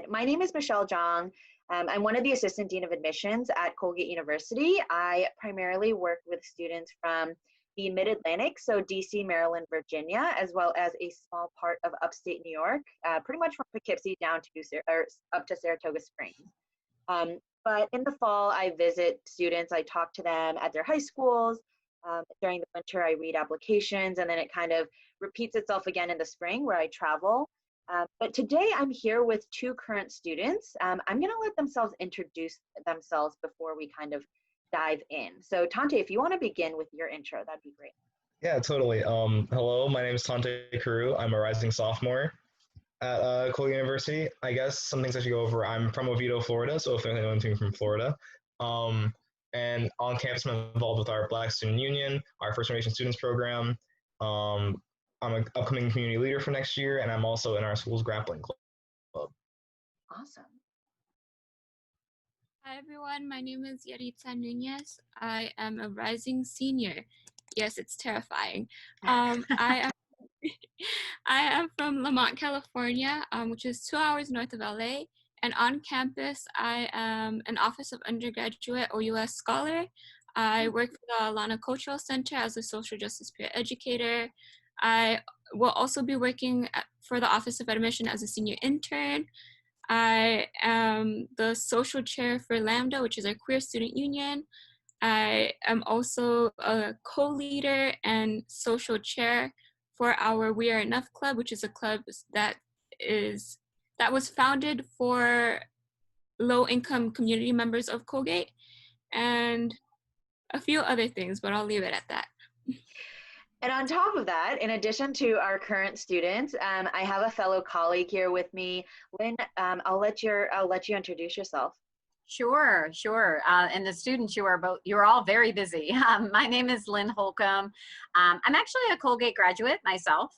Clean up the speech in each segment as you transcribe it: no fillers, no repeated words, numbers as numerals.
My name is Michelle Zhang. I'm one of the Assistant Dean of Admissions at Colgate University. I primarily work with students from the Mid-Atlantic, so DC, Maryland, Virginia, as well as a small part of upstate New York, pretty much from Poughkeepsie down to up to Saratoga Springs. But in the fall, I visit students, I talk to them at their high schools. During the winter, I read applications, and then it kind of repeats itself again in the spring where I travel. But today I'm here with two current students. I'm going to let themselves introduce themselves before we kind of dive in. So Tante, if you want to begin with your intro, that'd be great. Yeah, totally. Hello, my name is Tante Carew. I'm a rising sophomore at Colgate University. I guess some things I should go over. I'm from Oviedo, Florida, so if there's anyone tuning from Florida. And on campus, I'm involved with our Black Student Union, our First Generation Students Program. I'm an upcoming community leader for next year, and I'm also in our school's grappling club. Awesome. Hi everyone, my name is Yaritza Nunez. I am a rising senior. Yes, it's terrifying. I am from Lamont, California, which is 2 hours north of LA. And on campus, I am an Office of Undergraduate OUS Scholar. I work for the Alana Cultural Center as a social justice peer educator. I will also be working for the Office of Admission as a senior intern. I am the social chair for Lambda, which is our queer student union. I am also a co-leader and social chair for our We Are Enough Club, which is a club that was founded for low-income community members of Colgate, and a few other things, but I'll leave it at that. And on top of that, in addition to our current students, I have a fellow colleague here with me. Lynn, I'll let you introduce yourself. Sure. And the students, you're all very busy. My name is Lynn Holcomb. I'm actually a Colgate graduate myself,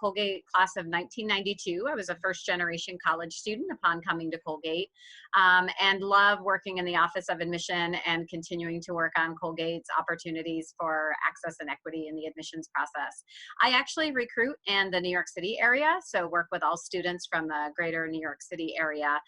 Colgate class of 1992. I was a first generation college student upon coming to Colgate, and love working in the Office of Admission and continuing to work on Colgate's opportunities for access and equity in the admissions process. I actually recruit in the New York City area, so work with all students from the greater New York City area.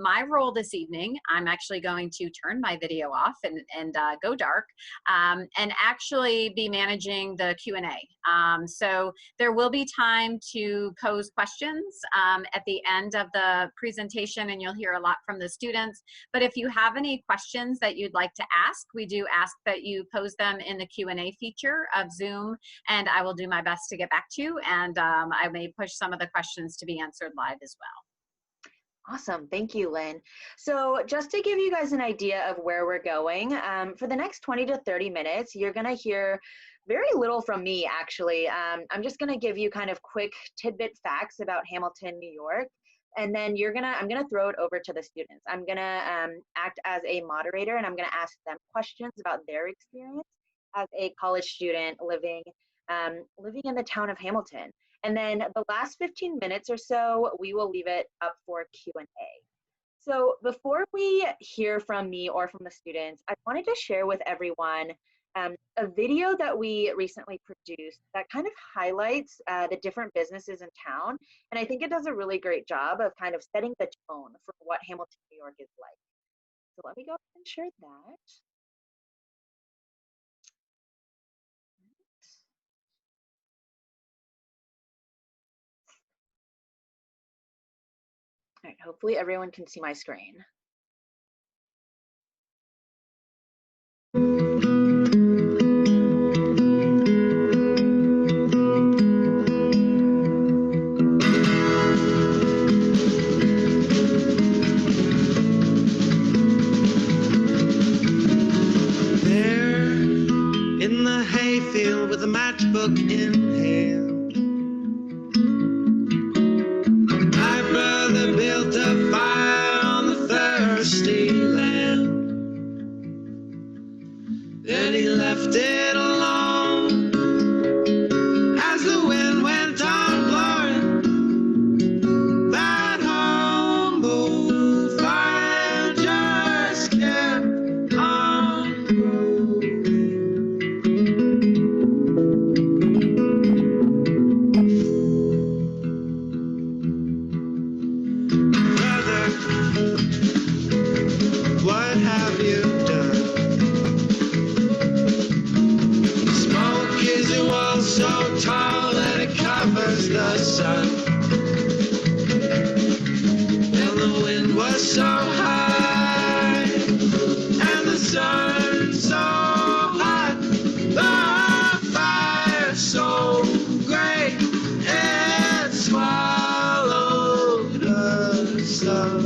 My role this evening, I'm actually going to turn my video off and go dark, and actually be managing the Q&A. So there will be time to pose questions at the end of the presentation, and you'll hear a lot from the students. But if you have any questions that you'd like to ask, we do ask that you pose them in the Q&A feature of Zoom, and I will do my best to get back to you, and I may push some of the questions to be answered live as well. Awesome. Thank you, Lynn. So just to give you guys an idea of where we're going, for the next 20 to 30 minutes, you're going to hear very little from me, actually. I'm just going to give you kind of quick tidbit facts about Hamilton, New York, and then I'm going to throw it over to the students. I'm going to act as a moderator, and I'm going to ask them questions about their experience as a college student living in the town of Hamilton. And then the last 15 minutes or so, we will leave it up for Q&A. So before we hear from me or from the students, I wanted to share with everyone a video that we recently produced that kind of highlights the different businesses in town. And I think it does a really great job of kind of setting the tone for what Hamilton, New York is like. So let me go ahead and share that. All right, hopefully everyone can see my screen. There in the hayfield with a matchbook in hand, built a fire on the thirsty land. Then he left it alone as the wind went on blowing. That humble fire just kept on growing. so high, and the sun so hot, the fire so great, it swallowed us up.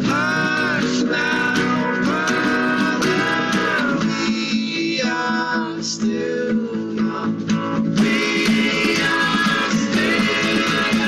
Hush now, brother, we are still young. We are still young.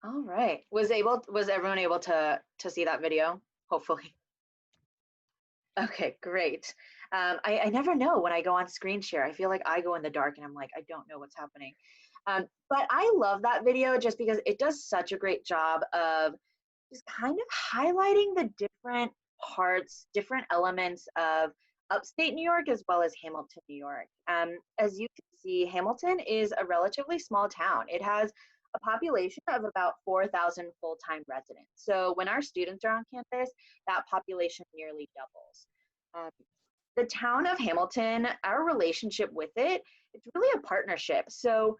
All right. Was everyone able to see that video? Hopefully. Okay, great. I never know when I go on screen share. I feel like I go in the dark and I'm like, I don't know what's happening. But I love that video just because it does such a great job of just kind of highlighting the different parts, different elements of upstate New York as well as Hamilton, New York. As you can see, Hamilton is a relatively small town. It has a population of about 4,000 full-time residents. So when our students are on campus, that population nearly doubles. Um, the town of Hamilton, our relationship with it, it's really a partnership. So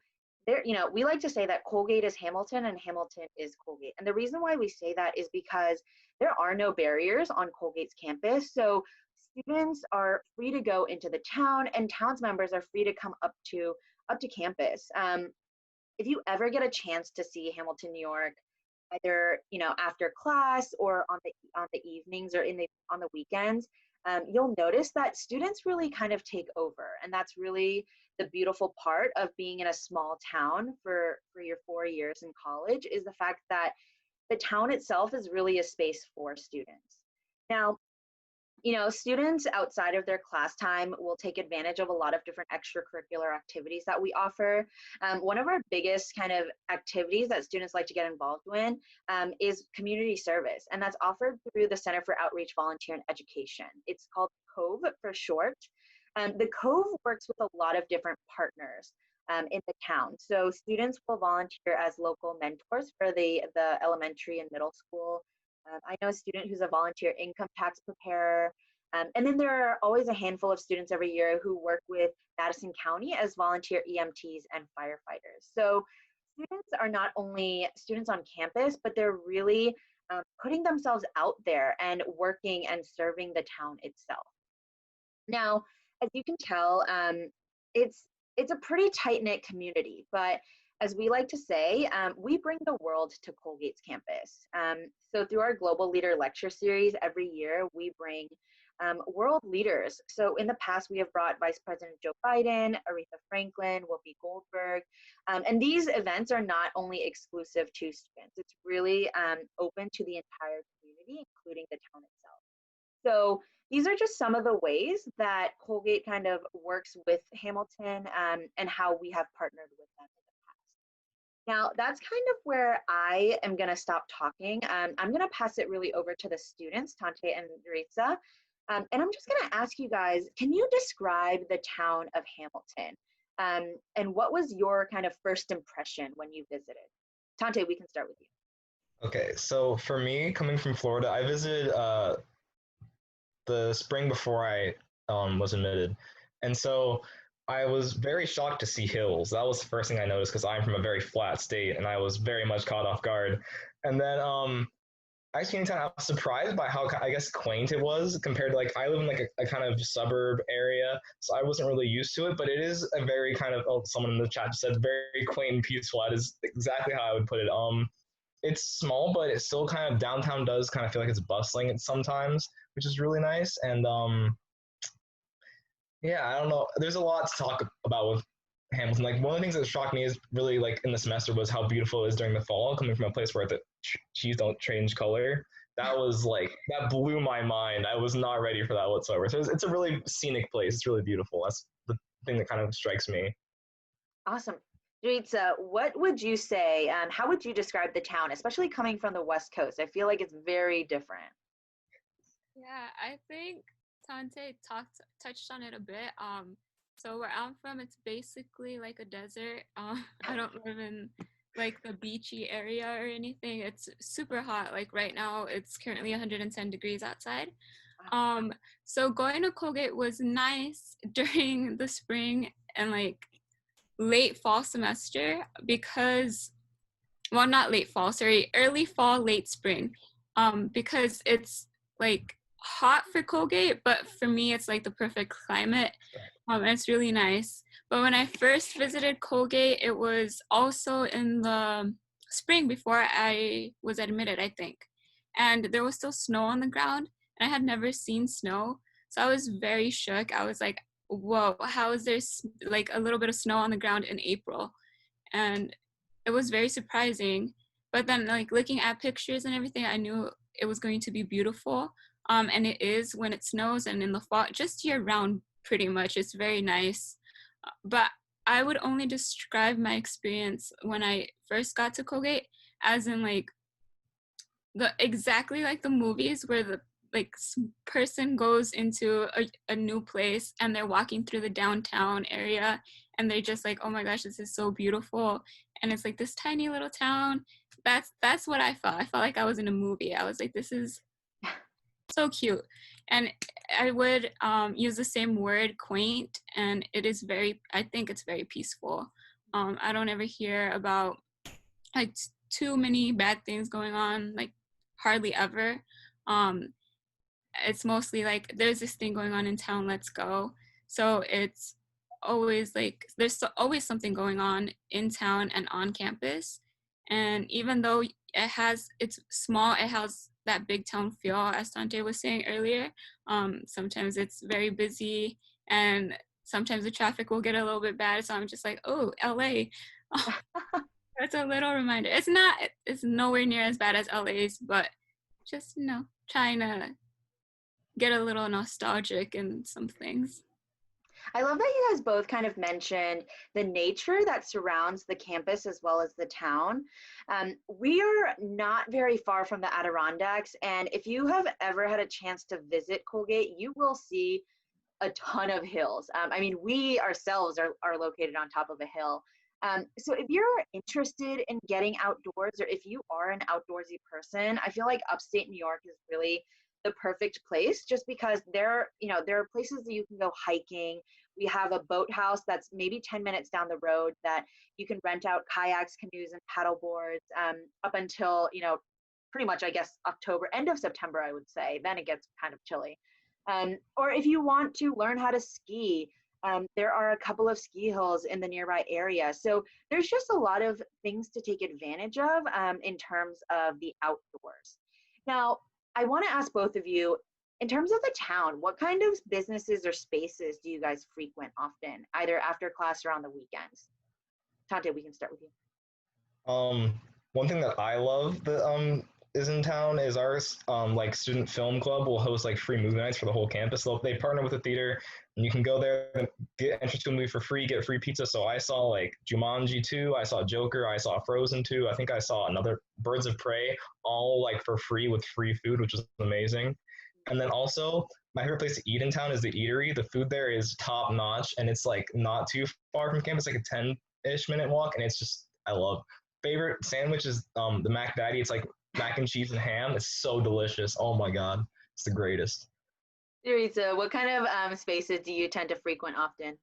there, we like to say that Colgate is Hamilton and Hamilton is Colgate. And the reason why we say that is because there are no barriers on Colgate's campus. So students are free to go into the town and towns members are free to come up to campus. If you ever get a chance to see Hamilton, New York, either after class or on the evenings or on the weekends, you'll notice that students really kind of take over, and that's really the beautiful part of being in a small town for your 4 years in college, is the fact that the town itself is really a space for students. Now, students outside of their class time will take advantage of a lot of different extracurricular activities that we offer. One of our biggest kind of activities that students like to get involved in is community service, and that's offered through the Center for Outreach, Volunteer, and Education. It's called COVE for short. The COVE works with a lot of different partners in the town. So students will volunteer as local mentors for the elementary and middle school. I know a student who's a volunteer income tax preparer. And then there are always a handful of students every year who work with Madison County as volunteer EMTs and firefighters. So students are not only students on campus, but they're really putting themselves out there and working and serving the town itself. Now, as you can tell, it's a pretty tight-knit community, but as we like to say, we bring the world to Colgate's campus. So through our Global Leader Lecture Series, every year we bring world leaders. So in the past, we have brought Vice President Joe Biden, Aretha Franklin, Whoopi Goldberg. And these events are not only exclusive to students. It's really open to the entire community, including the town itself. So these are just some of the ways that Colgate kind of works with Hamilton and how we have partnered with them. Now, that's kind of where I am going to stop talking. I'm going to pass it really over to the students, Tante and Ritza. And I'm just going to ask you guys, can you describe the town of Hamilton? And what was your kind of first impression when you visited? Tante, we can start with you. Okay, so for me, coming from Florida, I visited the spring before I was admitted. And so I was very shocked to see hills. That was the first thing I noticed because I'm from a very flat state and I was very much caught off guard. And then actually, anytime I was surprised by how, I guess, quaint it was compared to, like, I live in like a kind of suburb area, so I wasn't really used to it, but it is a very kind of, oh, someone in the chat just said very quaint and peaceful. That is exactly how I would put it. It's small, but it still kind of, downtown does kind of feel like it's bustling sometimes, which is really nice. And yeah, I don't know. There's a lot to talk about with Hamilton. Like, one of the things that shocked me is really, like, in the semester was how beautiful it is during the fall, coming from a place where the trees don't change color. That was like, that blew my mind. I was not ready for that whatsoever. So it's a really scenic place. It's really beautiful. That's the thing that kind of strikes me. Awesome. Jaritza, what would you say, how would you describe the town, especially coming from the West Coast? I feel like it's very different. Yeah, I think Tante touched on it a bit. So where I'm from, it's basically like a desert. I don't live in like the beachy area or anything. It's super hot. Like right now, it's currently 110 degrees outside. So going to Colgate was nice during the spring and like late fall semester because, well, not late fall, sorry, early fall, late spring, because it's like hot for Colgate, but for me, it's like the perfect climate. It's really nice. But when I first visited Colgate, it was also in the spring before I was admitted, I think. And there was still snow on the ground, and I had never seen snow. So I was very shook. I was like, whoa, how is there like a little bit of snow on the ground in April? And it was very surprising. But then, like, looking at pictures and everything, I knew it was going to be beautiful. And it is when it snows and in the fall, just year round, pretty much. It's very nice. But I would only describe my experience when I first got to Colgate as in like exactly like the movies where the like person goes into a new place and they're walking through the downtown area and they're just like, oh my gosh, this is so beautiful. And it's like this tiny little town. That's what I felt. I felt like I was in a movie. I was like, this is so cute. And I would use the same word, quaint, and it is I think it's very peaceful. I don't ever hear about like too many bad things going on, like hardly ever. It's mostly like there's this thing going on in town, let's go. So it's always like there's always something going on in town and on campus. And even though it's small, it has that big town feel, as Tante was saying earlier. Sometimes it's very busy and sometimes the traffic will get a little bit bad. So I'm just like, oh, LA. It's a little reminder. It's nowhere near as bad as LA's, but just, trying to get a little nostalgic in some things. I love that you guys both kind of mentioned the nature that surrounds the campus as well as the town. We are not very far from the Adirondacks, and if you have ever had a chance to visit Colgate, you will see a ton of hills. I mean, we ourselves are located on top of a hill. So if you're interested in getting outdoors, or if you are an outdoorsy person, I feel like upstate New York is really the perfect place, just because there are places that you can go hiking. We have a boathouse that's maybe 10 minutes down the road that you can rent out kayaks, canoes, and paddle boards up until, pretty much, I guess, October, end of September, I would say. Then it gets kind of chilly. Or if you want to learn how to ski, there are a couple of ski hills in the nearby area. So there's just a lot of things to take advantage of in terms of the outdoors. Now, I want to ask both of you, in terms of the town, what kind of businesses or spaces do you guys frequent often, either after class or on the weekends? Tante, we can start with you. One thing that I love that is in town is our like student film club will host like free movie nights for the whole campus. So they partner with the theater, and you can go there and get entrance to a movie for free, get free pizza. So I saw like Jumanji 2, I saw Joker, I saw Frozen 2, I think I saw another Birds of Prey, all like for free with free food, which was amazing. And then also my favorite place to eat in town is the Eatery. The food there is top notch, and it's like not too far from campus, like a 10-ish minute walk, and it's just, I love. Favorite sandwich is the Mac Daddy. It's like mac and cheese and ham. It's so delicious. Oh my god, it's the greatest. Teresa, what kind of spaces do you tend to frequent often?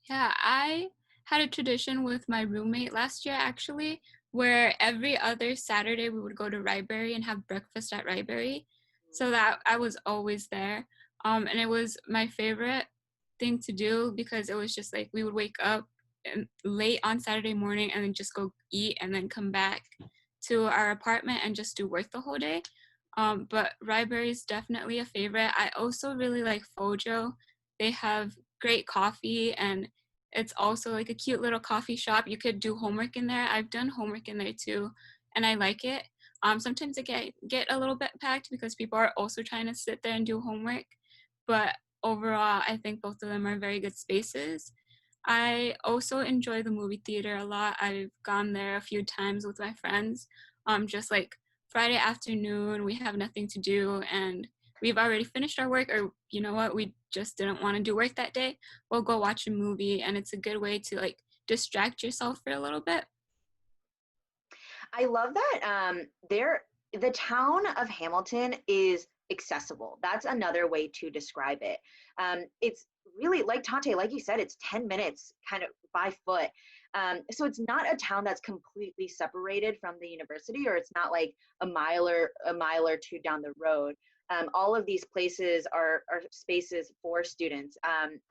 Yeah, I had a tradition with my roommate last year, actually. where every other Saturday we would go to Ryberry and have breakfast at Ryberry. So that I was always there. And it was my favorite thing to do because it was just like we would wake up late on Saturday morning and then just go eat and then come back to our apartment and just do work the whole day. But Ryberry is definitely a favorite. I also really like Fojo. They have great coffee and it's also like a cute little coffee shop. You could do homework in there. I've done homework in there too, and I like it. Sometimes it get a little bit packed because people are also trying to sit there and do homework. But overall, I think both of them are very good spaces. I also enjoy the movie theater a lot. I've gone there a few times with my friends. Just like Friday afternoon, we have nothing to do and we've already finished our work, or you know what, we just didn't want to do work that day. We'll go watch a movie, and it's a good way to like distract yourself for a little bit. I love that the town of Hamilton is accessible. That's another way to describe it. It's really like Tante, like you said, it's 10 minutes kind of by foot. So it's not a town that's completely separated from the university, or it's not like a mile or two down the road. All of these places are spaces for students.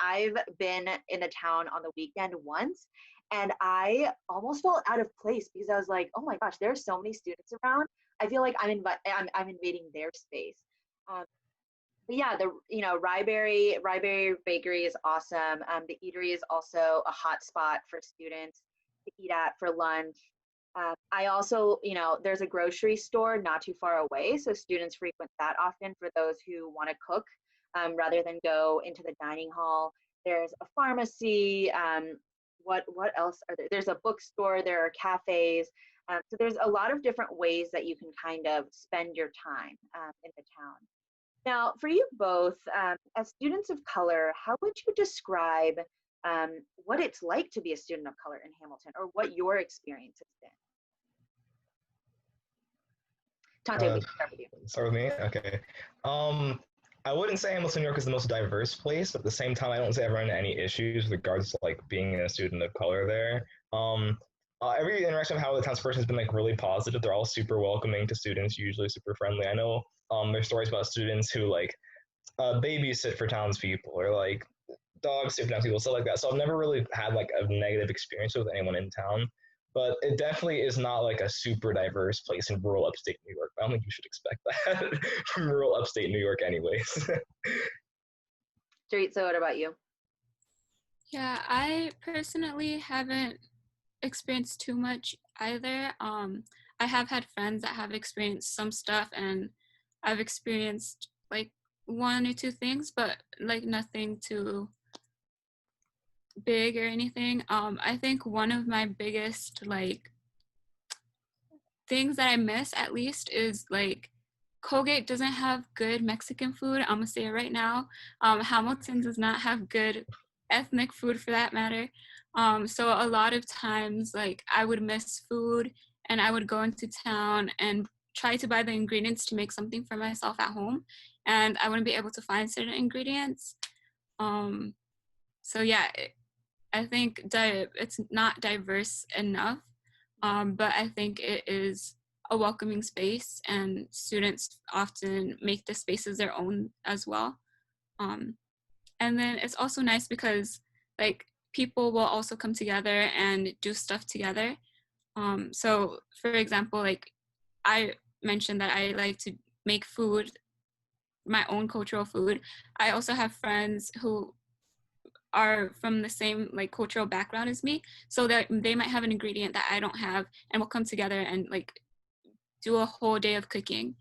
I've been in the town on the weekend once, and I almost felt out of place because I was like, oh my gosh, there's so many students around. I feel like I'm invading their space. Um, but yeah, Ryberry Bakery is awesome. The eatery is also a hot spot for students to eat at for lunch. I also, there's a grocery store not too far away, so students frequent that often for those who want to cook rather than go into the dining hall. There's a pharmacy. What else are there? There's a bookstore. There are cafes. So there's a lot of different ways that you can kind of spend your time in the town. Now, for you both, as students of color, how would you describe what it's like to be a student of color in Hamilton, or what your experience has been? Tante, we can start with you. Start with me? Okay. I wouldn't say Hamilton, New York is the most diverse place, but at the same time, I don't say I've run into any issues with regards to like being a student of color there. Every interaction I've had with the townsperson has been like really positive. They're all super welcoming to students, usually super friendly. I know there's stories about students who like babysit for townspeople or like dog sit for townspeople, stuff like that. So I've never really had like a negative experience with anyone in town. But it definitely is not like a super diverse place in rural upstate New York. I don't think you should expect that from rural upstate New York anyways. Street, so what about you? Yeah, I personally haven't experienced too much either. I have had friends that have experienced some stuff, and I've experienced like one or two things, but like nothing too big or anything. I think one of my biggest like things that I miss at least is like Colgate doesn't have good Mexican food. I'm gonna say it right now. Hamilton does not have good ethnic food for that matter. So a lot of times like I would miss food and I would go into town and try to buy the ingredients to make something for myself at home, and I wouldn't be able to find certain ingredients. So yeah, I think it's not diverse enough, but I think it is a welcoming space, and students often make the spaces their own as well. And then it's also nice because like people will also come together and do stuff together. So for example, like I mentioned that I like to make food, my own cultural food. I also have friends who are from the same like cultural background as me, so that they might have an ingredient that I don't have, and we'll come together and like do a whole day of cooking.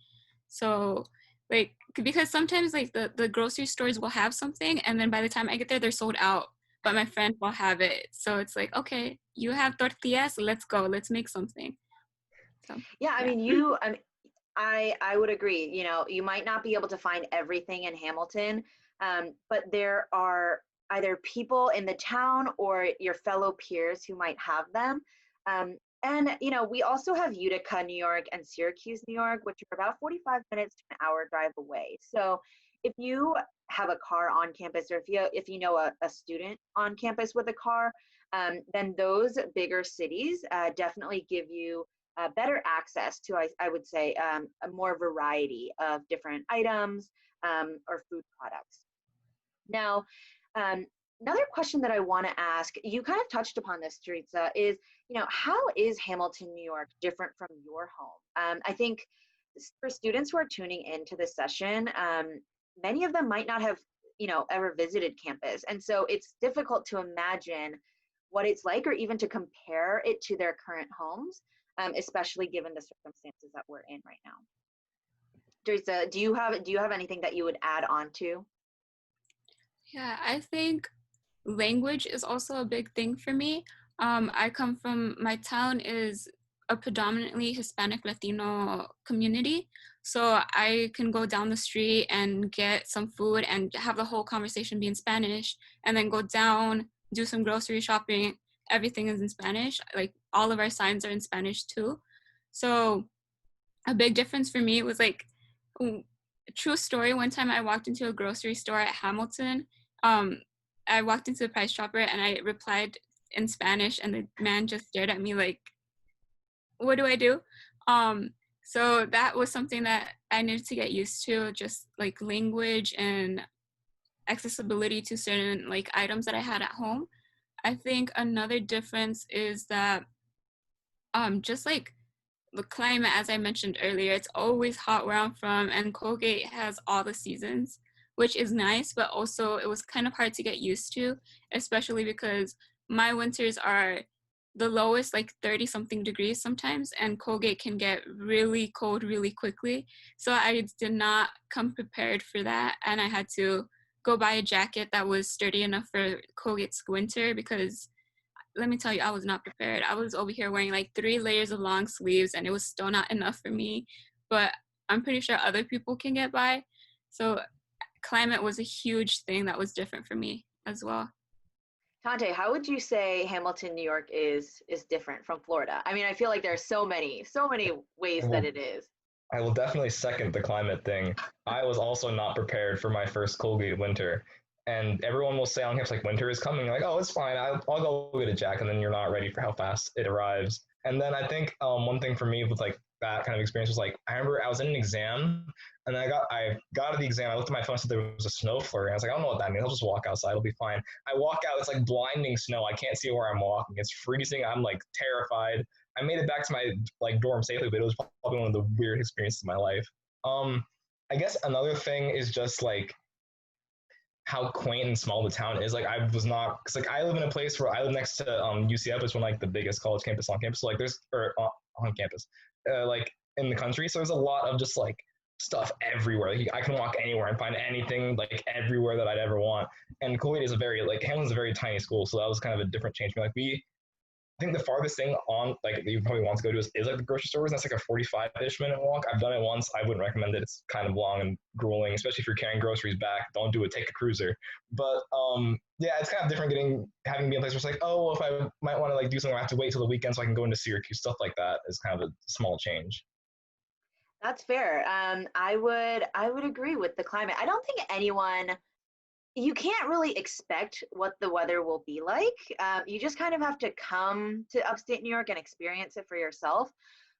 So like because sometimes like the grocery stores will have something and then by the time I get there they're sold out, but my friend will have it. So it's like, okay, you have tortillas, let's go, let's make something. So yeah, I mean I would agree. You might not be able to find everything in Hamilton, but there are either people in the town or your fellow peers who might have them. And we also have Utica, New York, and Syracuse, New York, which are about 45 minutes to an hour drive away. So if you have a car on campus, or if you know a student on campus with a car, then those bigger cities definitely give you better access to, I would say, a more variety of different items or food products. Now, another question that I want to ask, you kind of touched upon this, Teresa, is, how is Hamilton, New York different from your home? I think for students who are tuning into this session, many of them might not have, ever visited campus. And so it's difficult to imagine what it's like, or even to compare it to their current homes, especially given the circumstances that we're in right now. Teresa, do you have anything that you would add on to? Yeah, I think language is also a big thing for me. I come from, my town is a predominantly Hispanic Latino community. So I can go down the street and get some food and have the whole conversation be in Spanish, and then go down, do some grocery shopping. Everything is in Spanish. Like, all of our signs are in Spanish too. So a big difference for me was like, true story, one time I walked into a grocery store at Hamilton. I walked into the Price Chopper and I replied in Spanish, and the man just stared at me like, what do I do? So that was something that I needed to get used to, just like language and accessibility to certain like items that I had at home. I think another difference is that just like the climate, as I mentioned earlier, it's always hot where I'm from, and Colgate has all the seasons, which is nice, but also it was kind of hard to get used to, especially because my winters are the lowest, like 30 something degrees sometimes, and Colgate can get really cold really quickly. So I did not come prepared for that, and I had to go buy a jacket that was sturdy enough for Colgate's winter, because let me tell you, I was not prepared. I was over here wearing like 3 layers of long sleeves, and it was still not enough for me, but I'm pretty sure other people can get by. So climate was a huge thing that was different for me as well. Tante, how would you say Hamilton, New York is different from Florida? I mean, I feel like there's so many ways that it is. I will definitely second the climate thing. I was also not prepared for my first Colgate winter. And everyone will say on campus, like, winter is coming. Like, oh, it's fine. I'll go get a jacket. And then you're not ready for how fast it arrives. And then I think one thing for me with like that kind of experience was like, I remember I was in an exam, and I got out of the exam. I looked at my phone and said there was a snow flurry. I was like, I don't know what that means. I'll just walk outside. It'll be fine. I walk out. It's like blinding snow. I can't see where I'm walking. It's freezing. I'm like terrified. I made it back to my like dorm safely, but it was probably one of the weird experiences of my life. I guess another thing is just like how quaint and small the town is. Like, I was not, cause like I live in a place where I live next to UCF, which is one of like the biggest college campus on campus. So like there's on campus, like in the country. So there's a lot of just like stuff everywhere. Like, I can walk anywhere and find anything like everywhere that I'd ever want. And Colgate is Hamlin's a very tiny school, so that was kind of a different change. Like I think the farthest thing on like that you probably want to go to is like the grocery stores. That's like a 45-ish minute walk. I've done it once. I wouldn't recommend it. It's kind of long and grueling, especially if you're carrying groceries back. Don't do it. Take a cruiser. But yeah, it's kind of different having to be in a place where it's like, oh, well, if I might want to like do something, I have to wait till the weekend so I can go into Syracuse. Stuff like that is kind of a small change. That's fair. I would agree with the climate. I don't think you can't really expect what the weather will be like. You just kind of have to come to upstate New York and experience it for yourself.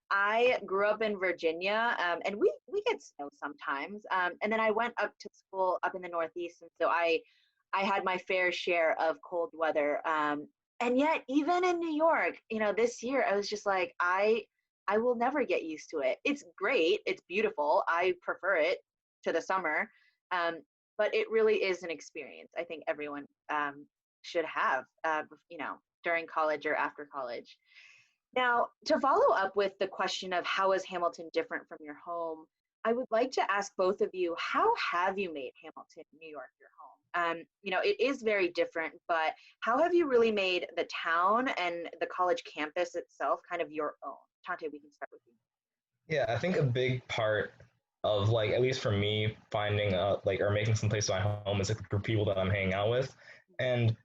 I grew up in Virginia, and we get snow sometimes. And then I went up to school up in the Northeast, and so I had my fair share of cold weather. And yet, even in New York, this year, I was just like, I will never get used to it. It's great. It's beautiful. I prefer it to the summer. But it really is an experience I think everyone should have, during college or after college. Now, to follow up with the question of how is Hamilton different from your home, I would like to ask both of you, how have you made Hamilton, New York your home? It is very different, but how have you really made the town and the college campus itself kind of your own? Tante, we can start with you. Yeah, I think a big part of like, at least for me, finding like or making some place my home is like the group of people that I'm hanging out with, and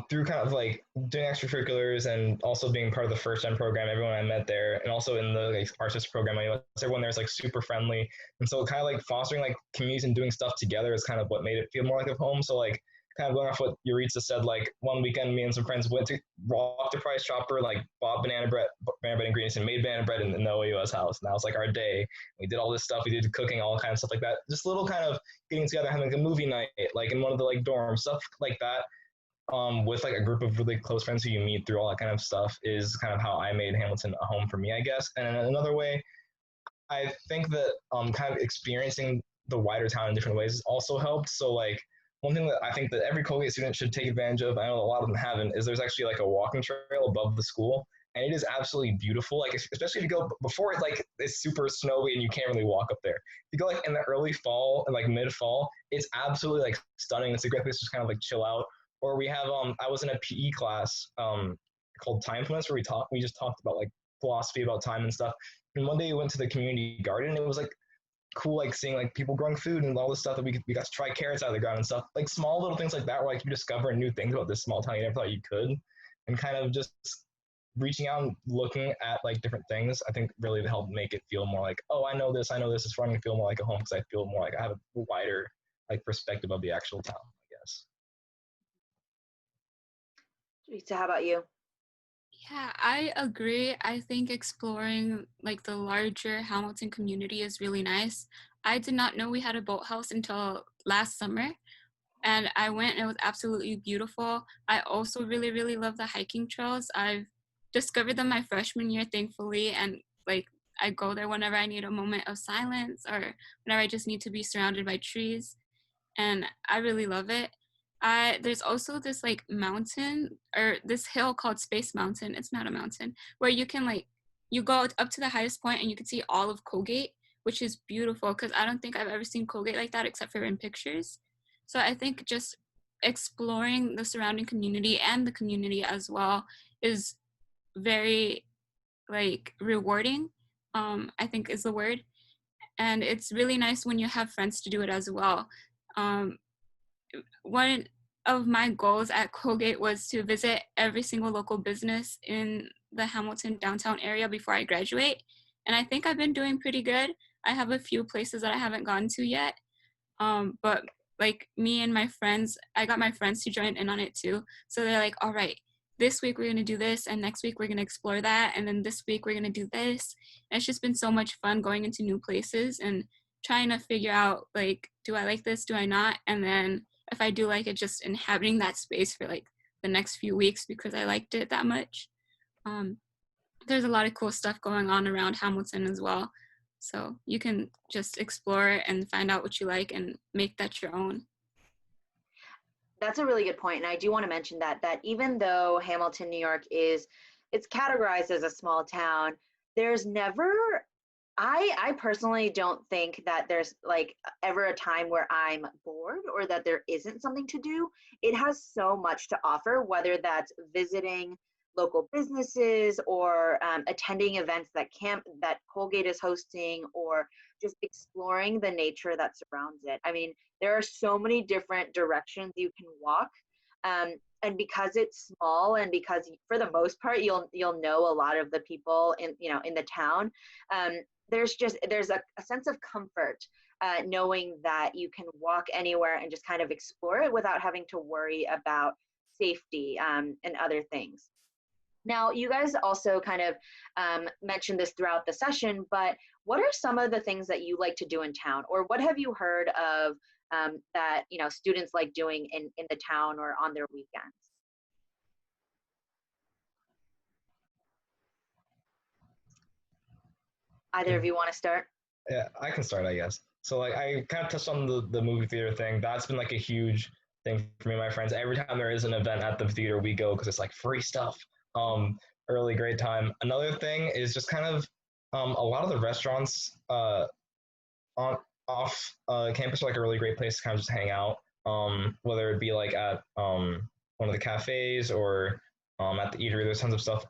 through kind of like doing extracurriculars and also being part of the first gen program, everyone I met there, and also in the like artist program, everyone there's like super friendly, and so kind of like fostering like communities and doing stuff together is kind of what made it feel more like a home. So like kind of going off what Yuritsa said, like one weekend, me and some friends went to walk to Price Chopper, like bought banana bread ingredients, and made banana bread in the OAUS house. And that was like our day. We did all this stuff. We did cooking, all kind of stuff like that. Just little kind of getting together, having like a movie night, like in one of the like dorms, stuff like that. With like a group of really close friends who you meet through all that kind of stuff is kind of how I made Hamilton a home for me, I guess. And another way, I think that kind of experiencing the wider town in different ways also helped. So like one thing that I think that every Colgate student should take advantage of, I know a lot of them haven't, is there's actually like a walking trail above the school, and it is absolutely beautiful. Like especially if you go before it like it's super snowy and you can't really walk up there. If you go like in the early fall and like mid fall, it's absolutely like stunning. It's a great place to just kind of like chill out. Or we have I was in a PE class called Timefulness where we just talked about like philosophy about time and stuff. And one day we went to the community garden, and it was like cool, like seeing like people growing food and all this stuff that we got to try carrots out of the ground and stuff, like small little things like that, where like you discover new things about this small town you never thought you could, and kind of just reaching out and looking at like different things, I think really helped make it feel more like, oh, I know this, it's starting to feel more like a home, because I feel more like I have a wider like perspective of the actual town, I guess. Teresa, how about you? Yeah, I agree. I think exploring like the larger Hamilton community is really nice. I did not know we had a boathouse until last summer, and I went and it was absolutely beautiful. I also really, really love the hiking trails. I've discovered them my freshman year, thankfully, and like I go there whenever I need a moment of silence or whenever I just need to be surrounded by trees, and I really love it. There's also this like mountain or this hill called Space Mountain. It's not a mountain, where you can like you go up to the highest point and you can see all of Colgate, which is beautiful because I don't think I've ever seen Colgate like that except for in pictures. So I think just exploring the surrounding community and the community as well is very like rewarding, I think is the word. And it's really nice when you have friends to do it as well. One of my goals at Colgate was to visit every single local business in the Hamilton downtown area before I graduate. And I think I've been doing pretty good. I have a few places that I haven't gone to yet. But like me and my friends, I got my friends to join in on it too. So they're like, all right, this week we're going to do this, and next week we're going to explore that, and then this week we're going to do this. And it's just been so much fun going into new places and trying to figure out, like, do I like this, do I not? And then if I do like it, just inhabiting that space for like the next few weeks because I liked it that much. There's a lot of cool stuff going on around Hamilton as well. So you can just explore and find out what you like and make that your own. That's a really good point. And I do want to mention that even though Hamilton, New York it's categorized as a small town, there's never, I personally don't think that there's like ever a time where I'm bored or that there isn't something to do. It has so much to offer, whether that's visiting local businesses or attending events that Colgate is hosting, or just exploring the nature that surrounds it. I mean, there are so many different directions you can walk, and because it's small, and because for the most part you'll know a lot of the people in the town, there's a sense of comfort knowing that you can walk anywhere and just kind of explore it without having to worry about safety and other things. Now, you guys also kind of mentioned this throughout the session, but what are some of the things that you like to do in town, or what have you heard of that students like doing in the town or on their weekends? Either of you want to start? Yeah, I can start, I guess. So like I kind of touched on the movie theater thing. That's been like a huge thing for me and my friends. Every time there is an event at the theater, we go because it's like free stuff. A really great time. Another thing is just kind of a lot of the restaurants on off campus are like a really great place to kind of just hang out. Whether it be like at one of the cafes or at the eatery, there's tons of stuff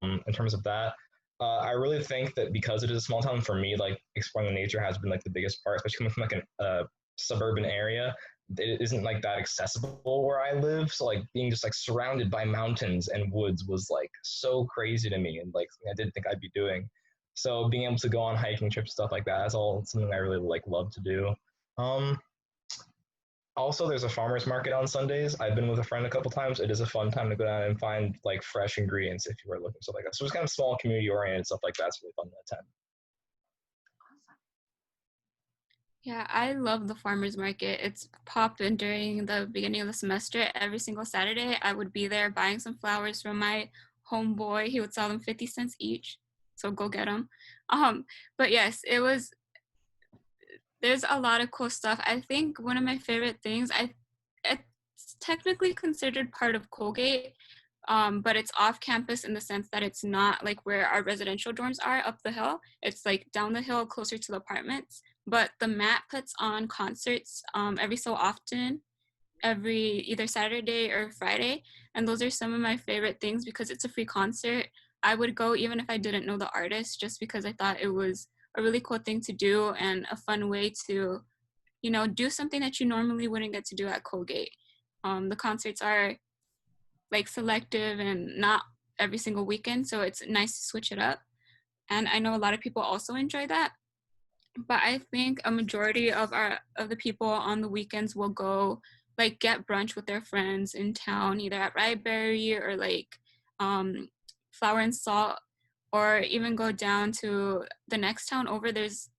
in terms of that. I really think that because it is a small town, for me, like exploring the nature has been like the biggest part, especially coming from like a suburban area. It isn't like that accessible where I live. So like being just like surrounded by mountains and woods was like so crazy to me, and like something I didn't think I'd be doing. So being able to go on hiking trips, stuff like that, that's all something I really like love to do. Also, there's a farmer's market on Sundays. I've been with a friend a couple times. It is a fun time to go down and find like fresh ingredients if you were looking stuff like that. So it's kind of small community oriented stuff like that's really fun to attend. Awesome. Yeah, I love the farmers market. It's popping during the beginning of the semester. Every single Saturday, I would be there buying some flowers from my homeboy. He would sell them 50 cents each, so go get them. But yes, there's a lot of cool stuff. I think one of my favorite things, it's technically considered part of Colgate, but it's off campus in the sense that it's not like where our residential dorms are up the hill. It's like down the hill closer to the apartments. But the MAT puts on concerts every so often, every either Saturday or Friday. And those are some of my favorite things because it's a free concert. I would go even if I didn't know the artist just because I thought it was a really cool thing to do and a fun way to, do something that you normally wouldn't get to do at Colgate. The concerts are like selective and not every single weekend, so it's nice to switch it up. And I know a lot of people also enjoy that. But I think a majority of the people on the weekends will go like get brunch with their friends in town, either at Ryeberry or like Flour and Salt, or even go down to the next town over. There's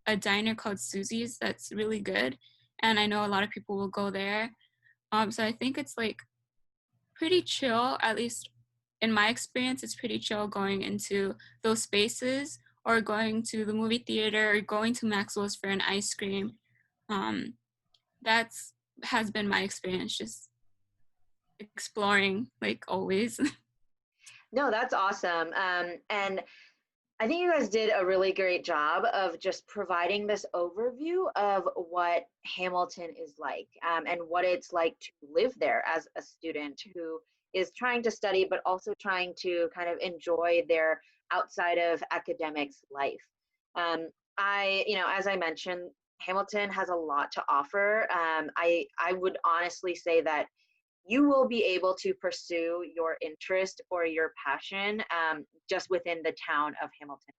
a diner called Susie's that's really good, and I know a lot of people will go there. So I think it's like pretty chill, at least in my experience. It's pretty chill going into those spaces or going to the movie theater or going to Maxwell's for an ice cream. That's has been my experience, just exploring like always. No, that's awesome. And I think you guys did a really great job of just providing this overview of what Hamilton is like, and what it's like to live there as a student who is trying to study, but also trying to kind of enjoy their outside of academics life. As I mentioned, Hamilton has a lot to offer. I would honestly say that you will be able to pursue your interest or your passion just within the town of Hamilton,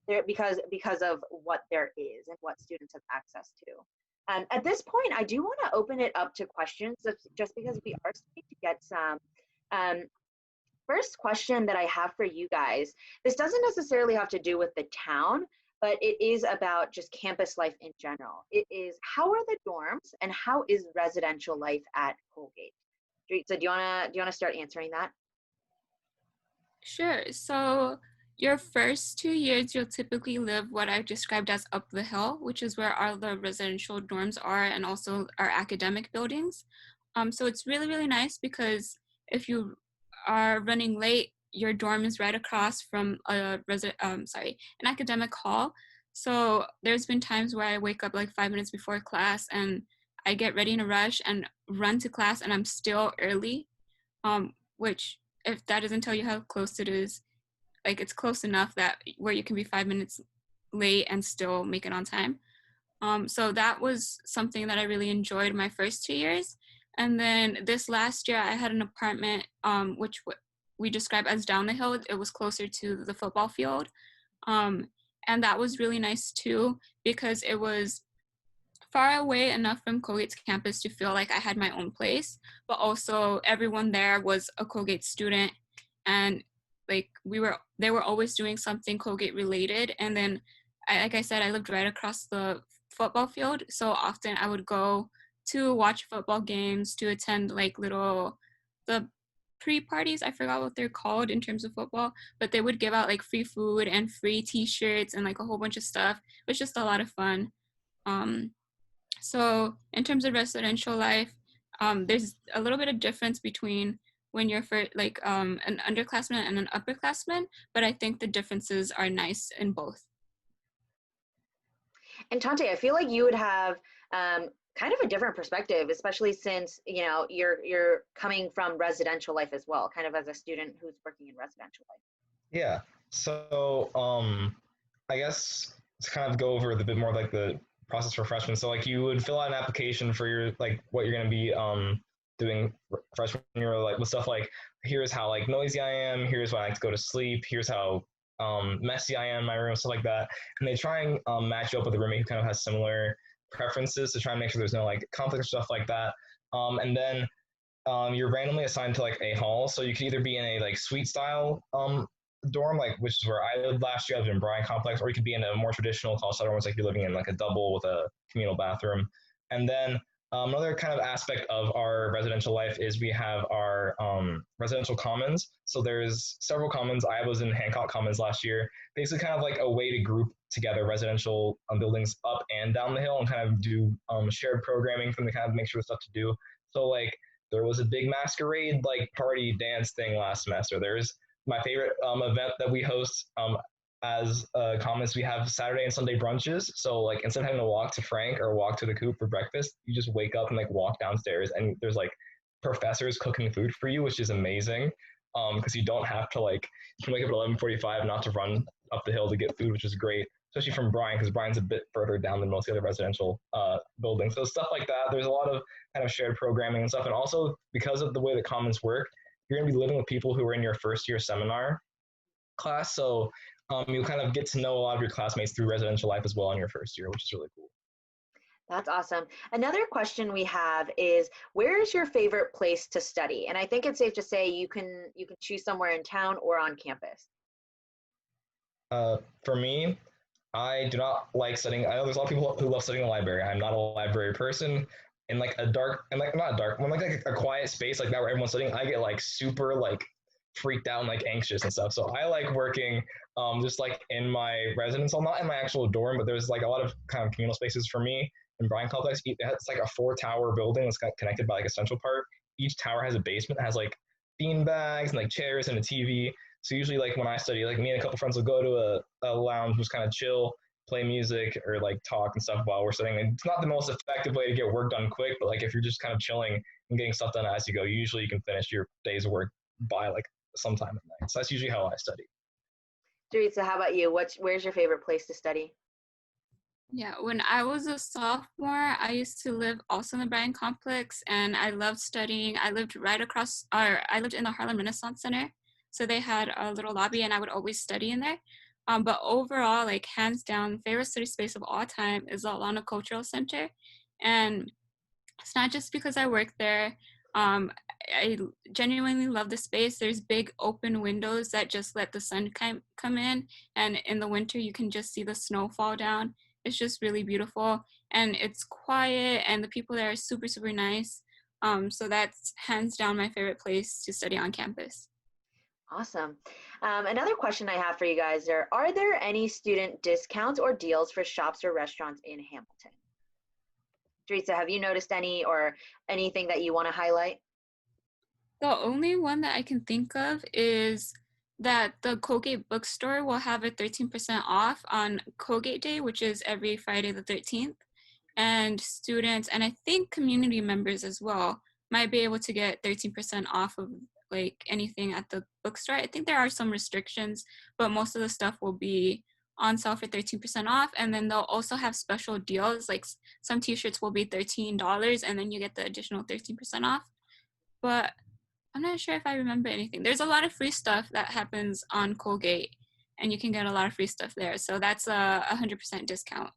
there because of what there is and what students have access to. At this point, I do want to open it up to questions, just because we are starting to get some. First question that I have for you guys, this doesn't necessarily have to do with the town, but it is about just campus life in general. It is, how are the dorms and how is residential life at Colgate? So do you wanna start answering that? Sure. So your first 2 years, you'll typically live what I've described as up the hill, which is where all the residential dorms are and also our academic buildings. So it's really, really nice because if you are running late, your dorm is right across from an academic hall. So there's been times where I wake up like 5 minutes before class and I get ready in a rush and run to class and I'm still early, which if that doesn't tell you how close it is, like it's close enough that where you can be 5 minutes late and still make it on time. So that was something that I really enjoyed my first 2 years. And then this last year I had an apartment, which we describe as down the hill. It was closer to the football field. And that was really nice too, because it was far away enough from Colgate's campus to feel like I had my own place, but also everyone there was a Colgate student, and like they were always doing something Colgate related. And then, like I said, I lived right across the football field, so often I would go to watch football games, to attend like the pre-parties. I forgot what they're called in terms of football, but they would give out like free food and free t-shirts and like a whole bunch of stuff. It was just a lot of fun. So in terms of residential life, there's a little bit of difference between when you're for like an underclassman and an upperclassman, but I think the differences are nice in both. And Tante, I feel like you would have kind of a different perspective, especially since you're coming from residential life as well, kind of as a student who's working in residential life. Yeah. So I guess to kind of go over a bit more like the process for freshmen. So like you would fill out an application for your like what you're gonna be doing freshman year, like with stuff like, here's how like noisy I am, here's when I like to go to sleep, here's how messy I am in my room, stuff like that. And they try and match you up with a roommate who kind of has similar preferences to try and make sure there's no like conflict or stuff like that. And then you're randomly assigned to like a hall, so you can either be in a like suite style dorm, like which is where I lived last year. I was in Bryan Complex, or you could be in a more traditional college dorm, where it's like you're living in like a double with a communal bathroom. And then another kind of aspect of our residential life is we have our residential commons. So there's several commons. I was in Hancock Commons last year. Basically, kind of like a way to group together residential buildings up and down the hill and kind of do shared programming for them to kind of make sure there's stuff to do. So like there was a big masquerade like party dance thing last semester. There's my favorite event that we host as Commons. We have Saturday and Sunday brunches. So like instead of having to walk to Frank or walk to the Coop for breakfast, you just wake up and like walk downstairs, and there's like professors cooking food for you, which is amazing. Because you don't have to like, you can wake up at 11:45 not to run up the hill to get food, which is great, especially from Bryan, because Bryan's a bit further down than most of the other residential buildings. So stuff like that. There's a lot of kind of shared programming and stuff. And also because of the way the Commons work, you're going to be living with people who are in your first year seminar class. So you kind of get to know a lot of your classmates through residential life as well in your first year, which is really cool. That's awesome. Another question we have is, where is your favorite place to study? And I think it's safe to say you can choose somewhere in town or on campus. For me, I do not like studying. I know there's a lot of people who love studying in the library. I'm not a library person. In like a dark, and like not dark, when like a quiet space like that where everyone's studying, I get like super like freaked out and like anxious and stuff. So I like working just like in my residence hall, not in my actual dorm, but there's like a lot of kind of communal spaces for me in Bryan Complex. It's like a 4-tower building that's connected by like a central park. Each tower has a basement, has like bean bags and like chairs and a TV. So usually like when I study, like me and a couple friends will go to a lounge, just kind of chill, play music or like talk and stuff while we're studying. And it's not the most effective way to get work done quick, but like if you're just kind of chilling and getting stuff done as you go, usually you can finish your day's work by like sometime at night. So that's usually how I study. Teresa, how about you? Where's your favorite place to study? Yeah, when I was a sophomore, I used to live also in the Bryan Complex, and I loved studying. I lived I lived in the Harlem Renaissance Center, so they had a little lobby, and I would always study in there. But overall, like hands down, favorite study space of all time is the Atlanta Cultural Center, and it's not just because I work there. I genuinely love the space. There's big open windows that just let the sun come in, and in the winter you can just see the snow fall down. It's just really beautiful, and it's quiet, and the people there are super, super nice. So that's hands down my favorite place to study on campus. Awesome. Another question I have for you guys are there any student discounts or deals for shops or restaurants in Hamilton? Teresa, have you noticed any or anything that you want to highlight? The only one that I can think of is that the Colgate bookstore will have a 13% off on Colgate Day, which is every Friday the 13th. And students, and I think community members as well, might be able to get 13% off of like anything at the bookstore. I think there are some restrictions, but most of the stuff will be on sale for 13% off. And then they'll also have special deals, like some t-shirts will be $13 and then you get the additional 13% off. But I'm not sure if I remember anything. There's a lot of free stuff that happens on Colgate, and you can get a lot of free stuff there. So that's a 100% discount.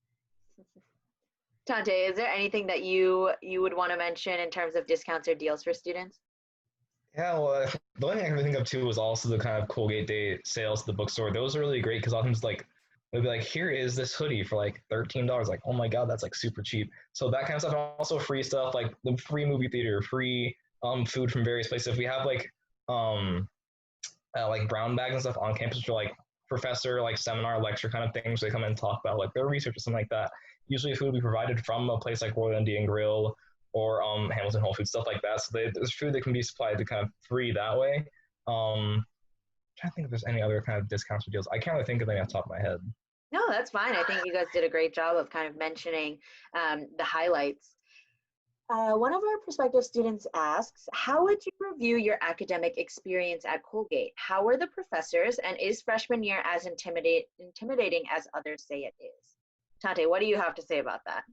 Tante, is there anything that you would want to mention in terms of discounts or deals for students? Yeah, well, the only thing I can think of too was also the kind of Colgate Day sales at the bookstore. Those are really great because oftentimes like they'll be like, here is this hoodie for like $13. Like, oh my God, that's like super cheap. So that kind of stuff, and also free stuff like the free movie theater, free food from various places. If we have like brown bags and stuff on campus, or like professor like seminar lecture kind of things, they come in and talk about like their research or something like that. Usually food will be provided from a place like Royal Indian Grill or Hamilton Whole Foods, stuff like that. So there's food that can be supplied to kind of free that way. I'm trying to think if there's any other kind of discounts or deals. I can't really think of any off the top of my head. No, that's fine. I think you guys did a great job of kind of mentioning the highlights. One of our prospective students asks, how would you review your academic experience at Colgate? How were the professors, and is freshman year as intimidating as others say it is? Tante, what do you have to say about that?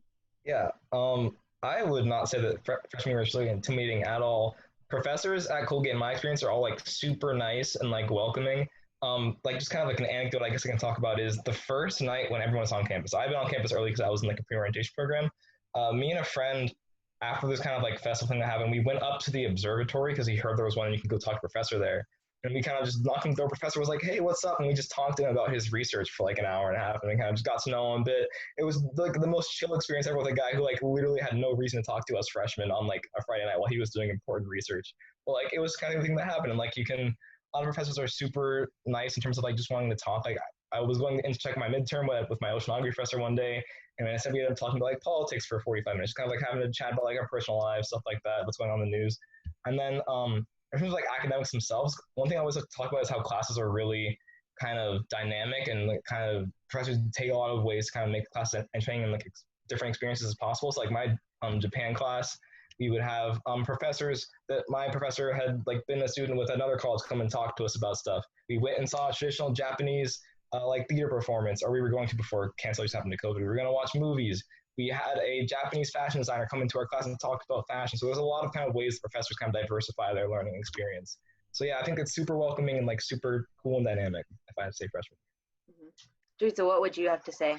Yeah, I would not say that freshman year was really intimidating at all. Professors at Colgate, in my experience, are all like super nice and like welcoming. Like just kind of like an anecdote I guess I can talk about is the first night when everyone's on campus. I've been on campus early because I was in like a pre-orientation program. me and a friend, after this kind of like festival thing that happened, we went up to the observatory because he heard there was one and you can go talk to the professor there. And we kind of just knocked on the door. Professor was like, "Hey, what's up?" And we just talked to him about his research for like an hour and a half, and we kind of just got to know him a bit. It was like the most chill experience ever with a guy who like literally had no reason to talk to us freshmen on like a Friday night while he was doing important research. But like it was kind of the thing that happened, and like you can, a lot of professors are super nice in terms of like just wanting to talk. Like I was going in to check my midterm with my oceanography professor one day, and I said we ended up talking about like politics for 45 minutes, kind of like having a chat about like our personal lives, stuff like that, what's going on in the news. And then in terms of like academics themselves, one thing I always like to talk about is how classes are really kind of dynamic and like kind of professors take a lot of ways to kind of make class and training and like different experiences as possible. So like my Japan class, we would have professors that my professor had like been a student with another college come and talk to us about stuff. We went and saw traditional Japanese like theater performance, or we were going to before cancellation happened to COVID. We were going to watch movies. We had a Japanese fashion designer come into our class and talk about fashion. So there's a lot of kind of ways professors kind of diversify their learning experience. So yeah, I think it's super welcoming and like super cool and dynamic, if I had to say freshman. Mm-hmm. Teresa, what would you have to say?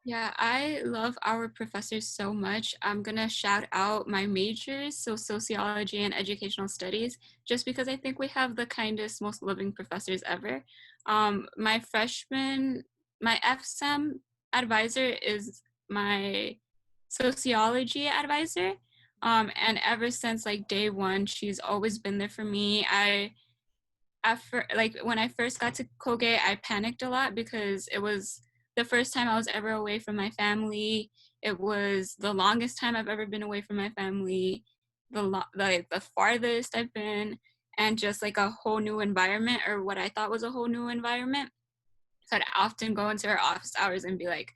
Yeah, I love our professors so much. I'm gonna shout out my majors, so sociology and educational studies, just because I think we have the kindest, most loving professors ever. My freshman, my FSEM advisor is my sociology advisor. And ever since like day one, she's always been there for me. Like when I first got to Colgate, I panicked a lot because it was the first time I was ever away from my family. It was the longest time I've ever been away from my family, the farthest I've been, and just like a whole new environment, or what I thought was a whole new environment. So I'd often go into her office hours and be like,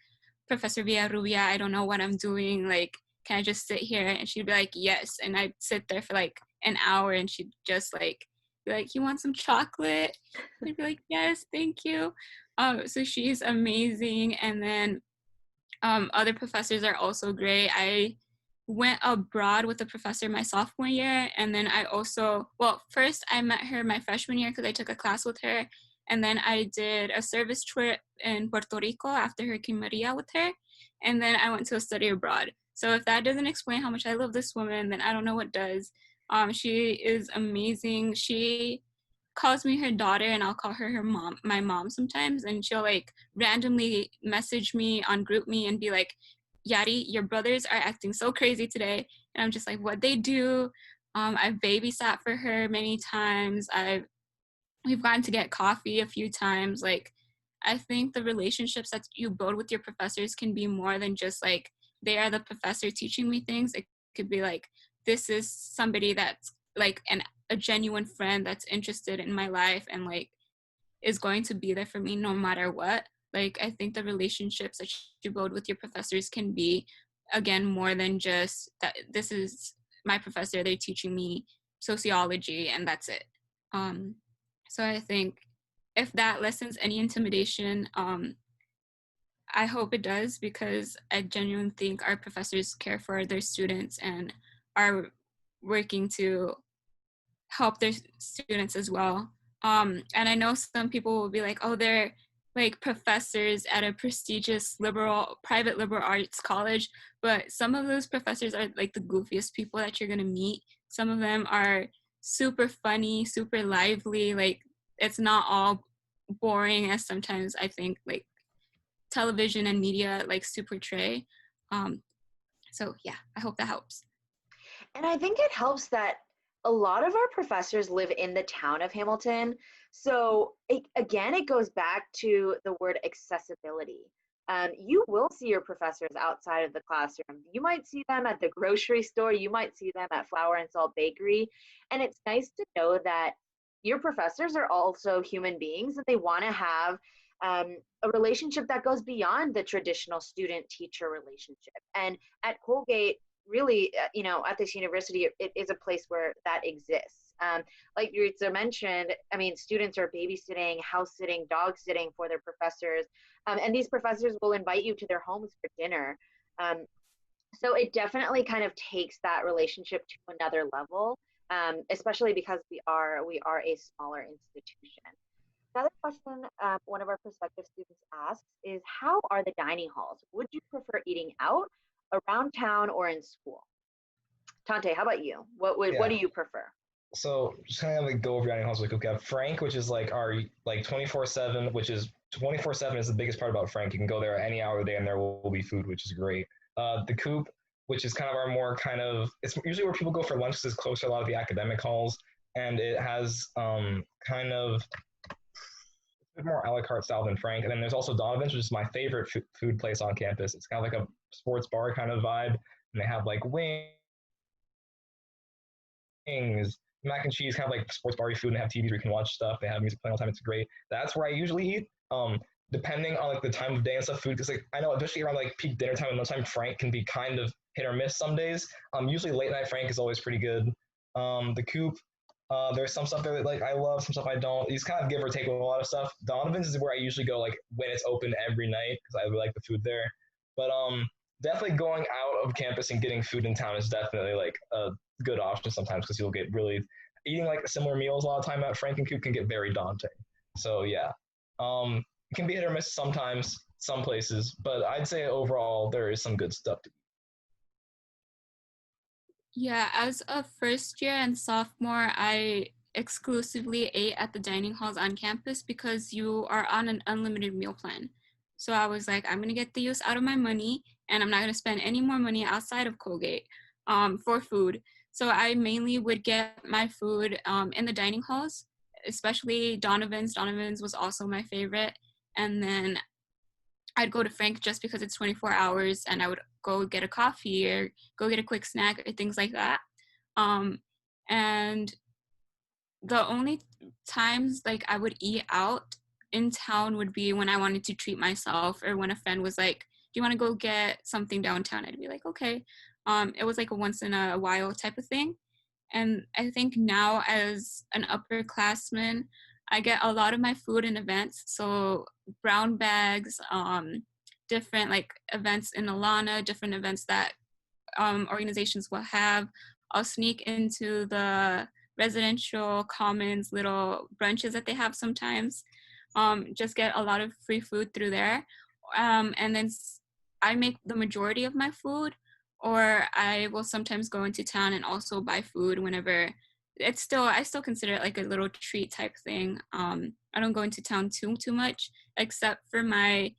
"Professor Villarrubia, I don't know what I'm doing. Like, can I just sit here?" And she'd be like, "Yes." And I'd sit there for like an hour, and she'd just like be like, "You want some chocolate?" I'd be like, "Yes, thank you." So she's amazing. And then other professors are also great. I went abroad with a professor my sophomore year, and then I also, well, first I met her my freshman year because I took a class with her, and then I did a service trip in Puerto Rico after Hurricane Maria with her, and then I went to a study abroad. So if that doesn't explain how much I love this woman, then I don't know what does. She is amazing. She calls me her daughter, and I'll call her mom, my mom sometimes, and she'll like randomly message me on GroupMe and be like, "Yari, your brothers are acting so crazy today." And I'm just like, "What they do?" I've babysat for her many times. We've gone to get coffee a few times. Like, I think the relationships that you build with your professors can be more than just like they are the professor teaching me things. It could be like, this is somebody that's like a genuine friend that's interested in my life and like is going to be there for me no matter what. Like, I think the relationships that you build with your professors can be, again, more than just that this is my professor, they're teaching me sociology and that's it. So I think if that lessens any intimidation, I hope it does, because I genuinely think our professors care for their students and are working to help their students as well. And I know some people will be like, "Oh, they're like professors at a prestigious private liberal arts college," but some of those professors are like the goofiest people that you're gonna meet. Some of them are super funny, super lively. Like, it's not all boring as sometimes I think like television and media likes to portray. So yeah, I hope that helps. And I think it helps that a lot of our professors live in the town of Hamilton. So again, it goes back to the word accessibility. You will see your professors outside of the classroom. You might see them at the grocery store. You might see them at Flour and Salt Bakery. And it's nice to know that your professors are also human beings and they want to have a relationship that goes beyond the traditional student-teacher relationship. And at Colgate, really, at this university, it is a place where that exists. Like Yuritsa mentioned, I mean, students are babysitting, house sitting, dog sitting for their professors, and these professors will invite you to their homes for dinner. So it definitely kind of takes that relationship to another level, especially because we are a smaller institution. Another question one of our prospective students asks is, how are the dining halls? Would you prefer eating out around town or in school? Tante, how about you? What do you prefer? So just kind of like go over dining halls really quick. We have Frank, which is like our like 24/7, which is 24/7 is the biggest part about Frank. You can go there any hour of the day and there will be food, which is great. The Coop, which is kind of our more kind of, it's usually where people go for lunch because it's close to a lot of the academic halls, and it has kind of a bit more a la carte style than Frank. And then there's also Donovan's, which is my favorite food place on campus. It's kind of like a sports bar kind of vibe, and they have like wings, mac and cheese, kind of like sports bar food, and they have TVs where you can watch stuff. They have music playing all the time. It's great. That's where I usually eat. Depending on like the time of day and stuff, food, because like I know especially around like peak dinner time and lunchtime, Frank can be kind of hit or miss some days. Usually late night Frank is always pretty good. The Coop, there's some stuff there that like I love, some stuff I don't. These kind of give or take with a lot of stuff. Donovan's is where I usually go like when it's open every night because I really like the food there. But definitely going out of campus and getting food in town is definitely like a good option sometimes because you'll get really eating like similar meals a lot of time at Frank and Coop can get very daunting. So yeah, it can be hit or miss sometimes, some places, but I'd say overall there is some good stuff to eat. Yeah, as a first year and sophomore, I exclusively ate at the dining halls on campus because you are on an unlimited meal plan. So I was like, I'm gonna get the use out of my money and I'm not gonna spend any more money outside of Colgate for food. So I mainly would get my food in the dining halls, especially Donovan's. Donovan's was also my favorite. And then I'd go to Frank just because it's 24 hours and I would go get a coffee or go get a quick snack or things like that. And the only times like I would eat out in town would be when I wanted to treat myself or when a friend was like, do you want to go get something downtown? I'd be like, okay. It was like a once in a while type of thing. And I think now as an upperclassman, I get a lot of my food in events. So brown bags, different like events in Alana, different events that organizations will have. I'll sneak into the residential commons little brunches that they have sometimes. Just get a lot of free food through there. And then I make the majority of my food, or I will sometimes go into town and also buy food whenever I still consider it like a little treat type thing. I don't go into town too much, except for my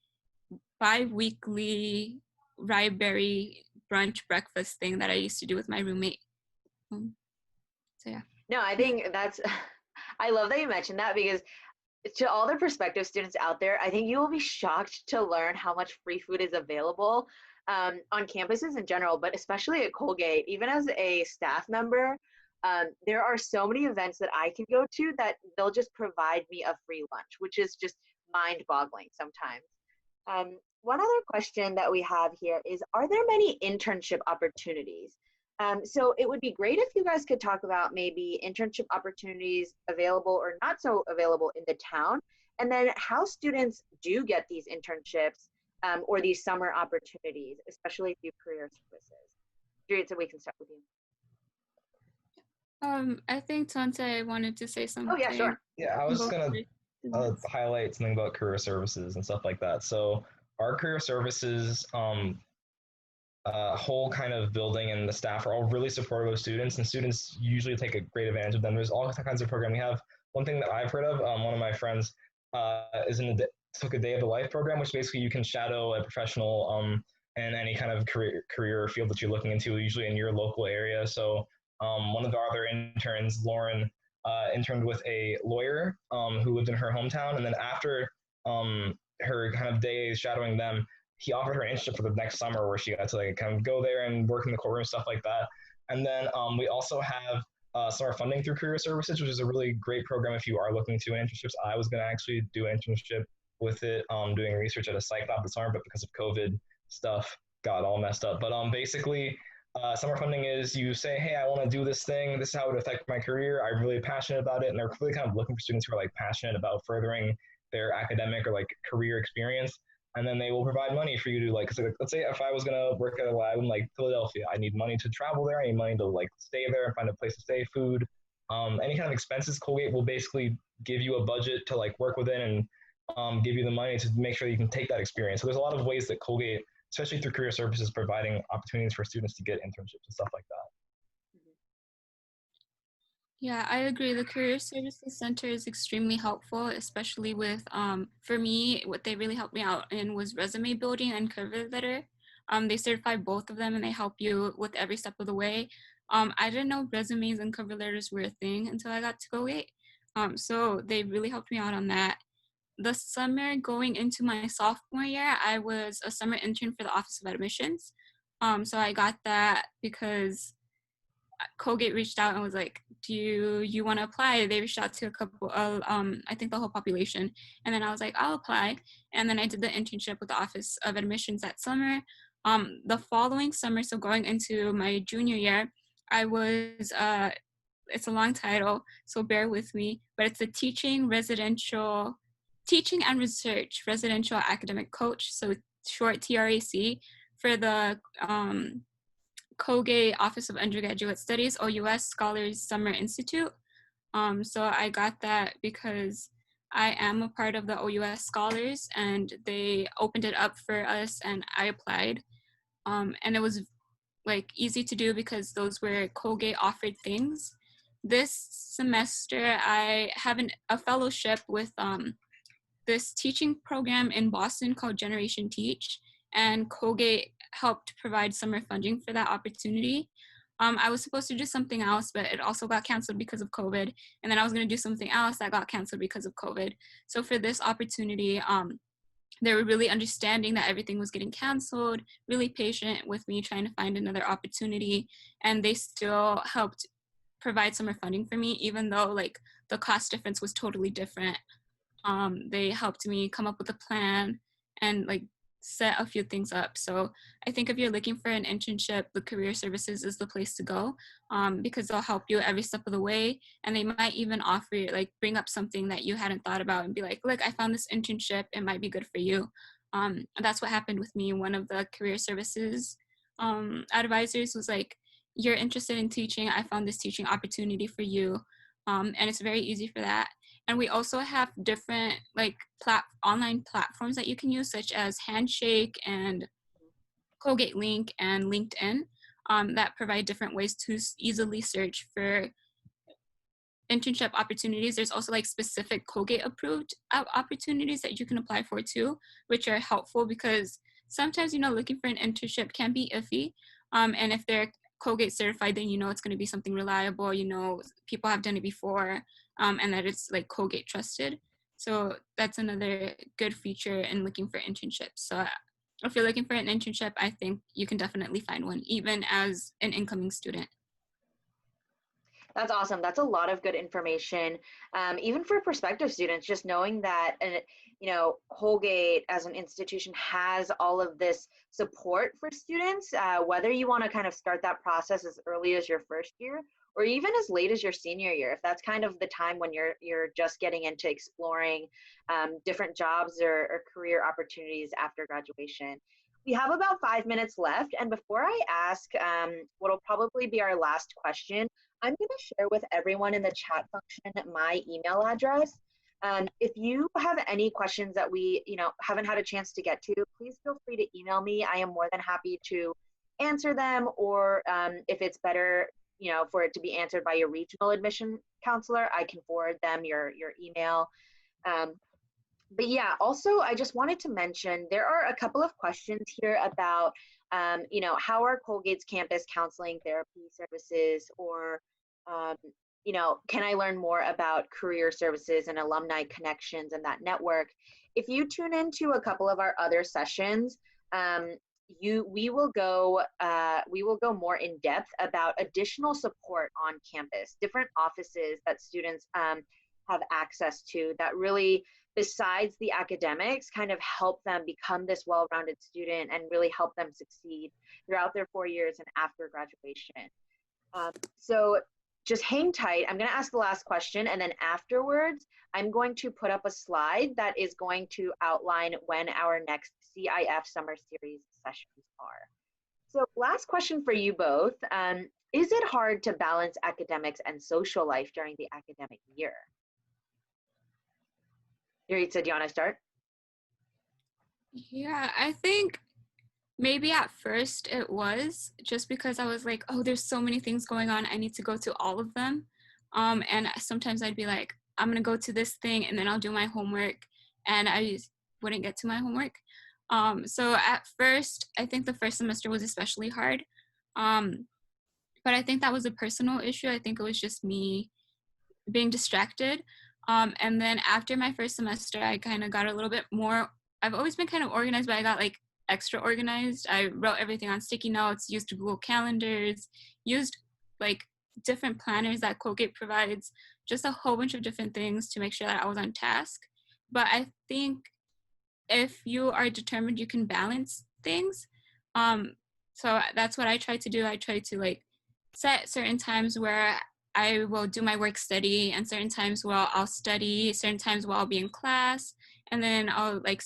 bi-weekly rye berry brunch breakfast thing that I used to do with my roommate. So yeah. No, I think that's, I love that you mentioned that because to all the prospective students out there, I think you will be shocked to learn how much free food is available on campuses in general, but especially at Colgate. Even as a staff member, there are so many events that I can go to that they'll just provide me a free lunch, which is just mind-boggling sometimes. One other question that we have here is, are there many internship opportunities? So it would be great if you guys could talk about maybe internship opportunities available or not so available in the town, and then how students do get these internships or these summer opportunities, especially through career services. Juliet, so we can start with you. I think Tante wanted to say something. Oh yeah, sure. Yeah, I was just gonna highlight something about career services and stuff like that. So our career services whole kind of building and the staff are all really supportive of students, and students usually take a great advantage of them. There's all kinds of programs. We have one thing that I've heard of, one of my friends took a day of the life program, which basically you can shadow a professional in any kind of career field that you're looking into, usually in your local area. So one of our other interns, Lauren, interned with a lawyer who lived in her hometown, and then after her kind of days shadowing them, he offered her an internship for the next summer where she got to like kind of go there and work in the courtroom, stuff like that. And then we also have summer funding through career services, which is a really great program if you are looking to internships. I was going to actually do an internship with it, doing research at a psych lab this summer, but because of COVID stuff got all messed up. But basically, summer funding is you say, hey, I want to do this thing. This is how it would affect my career. I'm really passionate about it. And they're really kind of looking for students who are like passionate about furthering their academic or like career experience. And then they will provide money for you to like, so let's say if I was going to work at a lab in like Philadelphia, I need money to travel there. I need money to like stay there and find a place to stay, food, any kind of expenses. Colgate will basically give you a budget to like work within and give you the money to make sure you can take that experience. So there's a lot of ways that Colgate especially through career services, providing opportunities for students to get internships and stuff like that. Yeah, I agree. The Career Services Center is extremely helpful, especially with, for me, what they really helped me out in was resume building and cover letter. They certify both of them and they help you with every step of the way. I didn't know resumes and cover letters were a thing until I got to Colgate. So they really helped me out on that. The summer going into my sophomore year, I was a summer intern for the Office of Admissions. So I got that because Colgate reached out and was like, do you want to apply? They reached out to a couple of, I think the whole population. And then I was like, I'll apply. And then I did the internship with the Office of Admissions that summer. The following summer, so going into my junior year, I was, it's a long title, so bear with me, but it's a teaching and research residential academic coach, so short TRAC, for the Colgate Office of Undergraduate Studies, OUS Scholars Summer Institute. So I got that because I am a part of the OUS Scholars and they opened it up for us and I applied. And it was like easy to do because those were Colgate offered things. This semester I have a fellowship with this teaching program in Boston called Generation Teach, and Colgate helped provide summer funding for that opportunity. I was supposed to do something else, but it also got canceled because of COVID. And then I was going to do something else that got canceled because of COVID. So for this opportunity, they were really understanding that everything was getting canceled, really patient with me trying to find another opportunity. And they still helped provide summer funding for me, even though like the cost difference was totally different. They helped me come up with a plan and like set a few things up. So I think if you're looking for an internship, the career services is the place to go, because they'll help you every step of the way. And they might even offer you, like bring up something that you hadn't thought about and be like, look, I found this internship, it might be good for you. That's what happened with me. One of the career services advisors was like, you're interested in teaching, I found this teaching opportunity for you. And it's very easy for that. And we also have different like online platforms that you can use, such as Handshake and Colgate Link and LinkedIn, that provide different ways to easily search for internship opportunities. There's also like specific Colgate approved opportunities that you can apply for too, which are helpful because sometimes, you know, looking for an internship can be iffy. And if they're Colgate certified, then you know it's going to be something reliable, you know, people have done it before, and that it's like Colgate trusted. So that's another good feature in looking for internships. So if you're looking for an internship, I think you can definitely find one, even as an incoming student. That's awesome. That's a lot of good information. Even for prospective students, just knowing that, you know, Colgate as an institution has all of this support for students, whether you want to kind of start that process as early as your first year or even as late as your senior year, if that's kind of the time when you're just getting into exploring different jobs or career opportunities after graduation. We have about 5 minutes left, and before I ask what'll probably be our last question, I'm going to share with everyone in the chat function my email address. If you have any questions that we, you know, haven't had a chance to get to, please feel free to email me. I am more than happy to answer them, or if it's better, you know, for it to be answered by your regional admission counselor, I can forward them your email. But yeah, also I just wanted to mention there are a couple of questions here about, you know, how are Colgate's campus counseling therapy services, or, you know, can I learn more about career services and alumni connections and that network? If you tune into a couple of our other sessions, we will go more in depth about additional support on campus, different offices that students have access to that really, besides the academics, kind of help them become this well-rounded student and really help them succeed throughout their 4 years and after graduation. So just hang tight. I'm going to ask the last question, and then afterwards, I'm going to put up a slide that is going to outline when our next CIF summer series sessions are. So last question for you both. Is it hard to balance academics and social life during the academic year? Yuritsa, do you want to start? Yeah, I think Maybe at first it was just because I was like, oh, there's so many things going on. I need to go to all of them. And sometimes I'd be like, I'm going to go to this thing and then I'll do my homework. And I just wouldn't get to my homework. So at first, I think the first semester was especially hard. But I think that was a personal issue. I think it was just me being distracted. And then after my first semester, I kind of got a little bit more, I've always been kind of organized, but I got like extra organized. I wrote everything on sticky notes, used Google calendars, used like different planners that Colgate provides, just a whole bunch of different things to make sure that I was on task. But I think if you are determined, you can balance things. So that's what I try to do. I try to like set certain times where I will do my work study and certain times where I'll study, certain times where I'll be in class, and then I'll like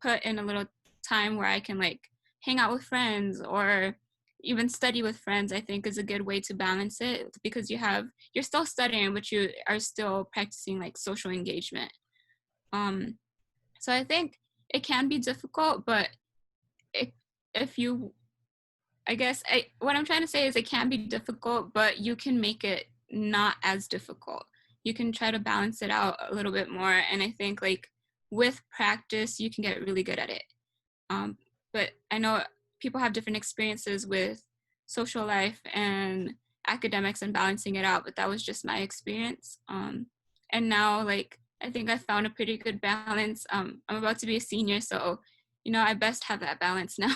put in a little time where I can like hang out with friends or even study with friends. I think is a good way to balance it because you're still studying, but you are still practicing like social engagement. So I think it can be difficult, but if you, I guess what I'm trying to say is it can be difficult, but you can make it not as difficult. You can try to balance it out a little bit more. And I think like with practice, you can get really good at it. But I know people have different experiences with social life and academics and balancing it out, but that was just my experience. And now like, I think I found a pretty good balance. I'm about to be a senior, so, I best have that balance now.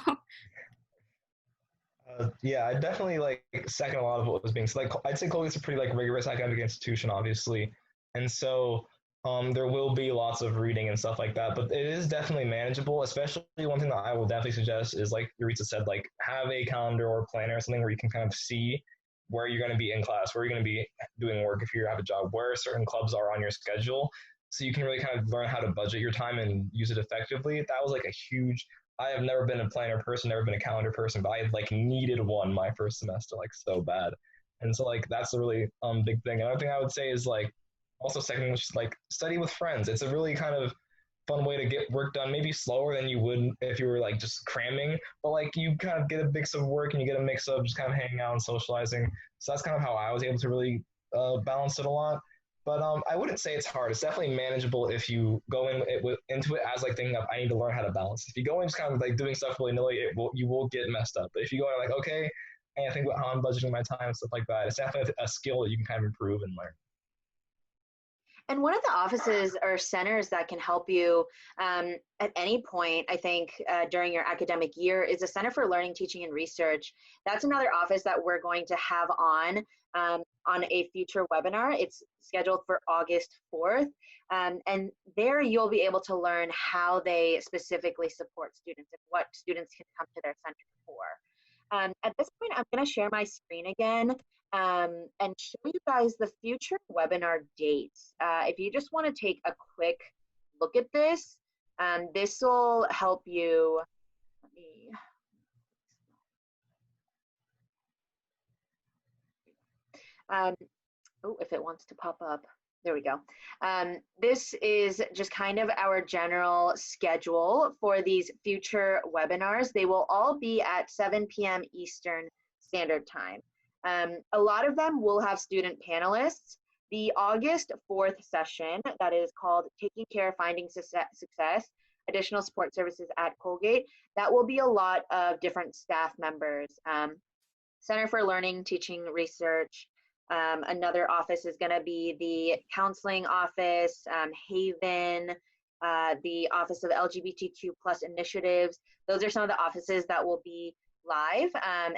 Yeah, I definitely like second a lot of what was being said. Like, I'd say Colgate's a pretty like rigorous academic institution, obviously, and so there will be lots of reading and stuff like that. But it is definitely manageable. Especially one thing that I will definitely suggest is like Yuritsa said, like have a calendar or planner or something where you can kind of see where you're going to be in class, where you're going to be doing work if you have a job, where certain clubs are on your schedule, so you can really kind of learn how to budget your time and use it effectively. That was like a huge I have never been a planner person, never been a calendar person, but I like needed one my first semester, like so bad. And so like that's a really big thing. Another thing I would say is like also second, which is like study with friends. It's a really kind of fun way to get work done, maybe slower than you would if you were like just cramming, but like you kind of get a mix of work and you get a mix of just kind of hanging out and socializing. So that's kind of how I was able to really balance it a lot. But I wouldn't say it's hard. It's definitely manageable if you go into it as like thinking of I need to learn how to balance. If you go in just kind of like doing stuff willy nilly, you will get messed up. But if you go in like okay, and I think about how I'm budgeting my time and stuff like that, it's definitely a skill that you can kind of improve and learn. And one of the offices or centers that can help you at any point, I think, during your academic year is the Center for Learning, Teaching, and Research. That's another office that we're going to have on a future webinar. It's scheduled for August 4th. And there you'll be able to learn how they specifically support students and what students can come to their center for. At this point, I'm going to share my screen again and show you guys the future webinar dates. If you just want to take a quick look at this, this will help you. Let me. Oh, if it wants to pop up. There we go. This is just kind of our general schedule for these future webinars. They will all be at 7 p.m. Eastern Standard Time. A lot of them will have student panelists. The August 4th session that is called Taking Care, Finding Success, Additional Support Services at Colgate, that will be a lot of different staff members. Center for Learning, Teaching, Research. Another office is going to be the counseling office, Haven, the Office of LGBTQ+ initiatives. Those are some of the offices that will be live,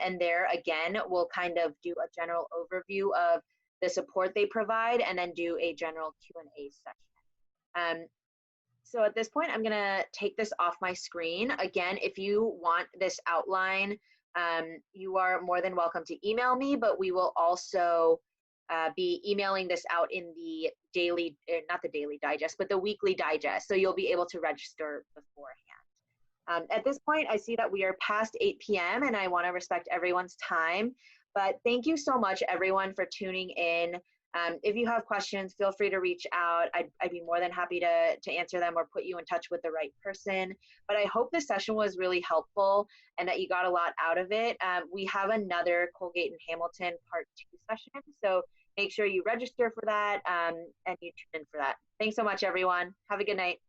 and there again we'll kind of do a general overview of the support they provide and then do a general Q&A session. So at this point I'm going to take this off my screen. Again, if you want this outline, you are more than welcome to email me, but we will also be emailing this out in the daily, not the daily digest, but the weekly digest, so you'll be able to register beforehand. At this point, I see that we are past 8 p.m. and I want to respect everyone's time, but thank you so much everyone for tuning in. If you have questions, feel free to reach out. I'd be more than happy to answer them or put you in touch with the right person. But I hope this session was really helpful and that you got a lot out of it. We have another Colgate and Hamilton Part 2 session, so make sure you register for that and you tune in for that. Thanks so much, everyone. Have a good night.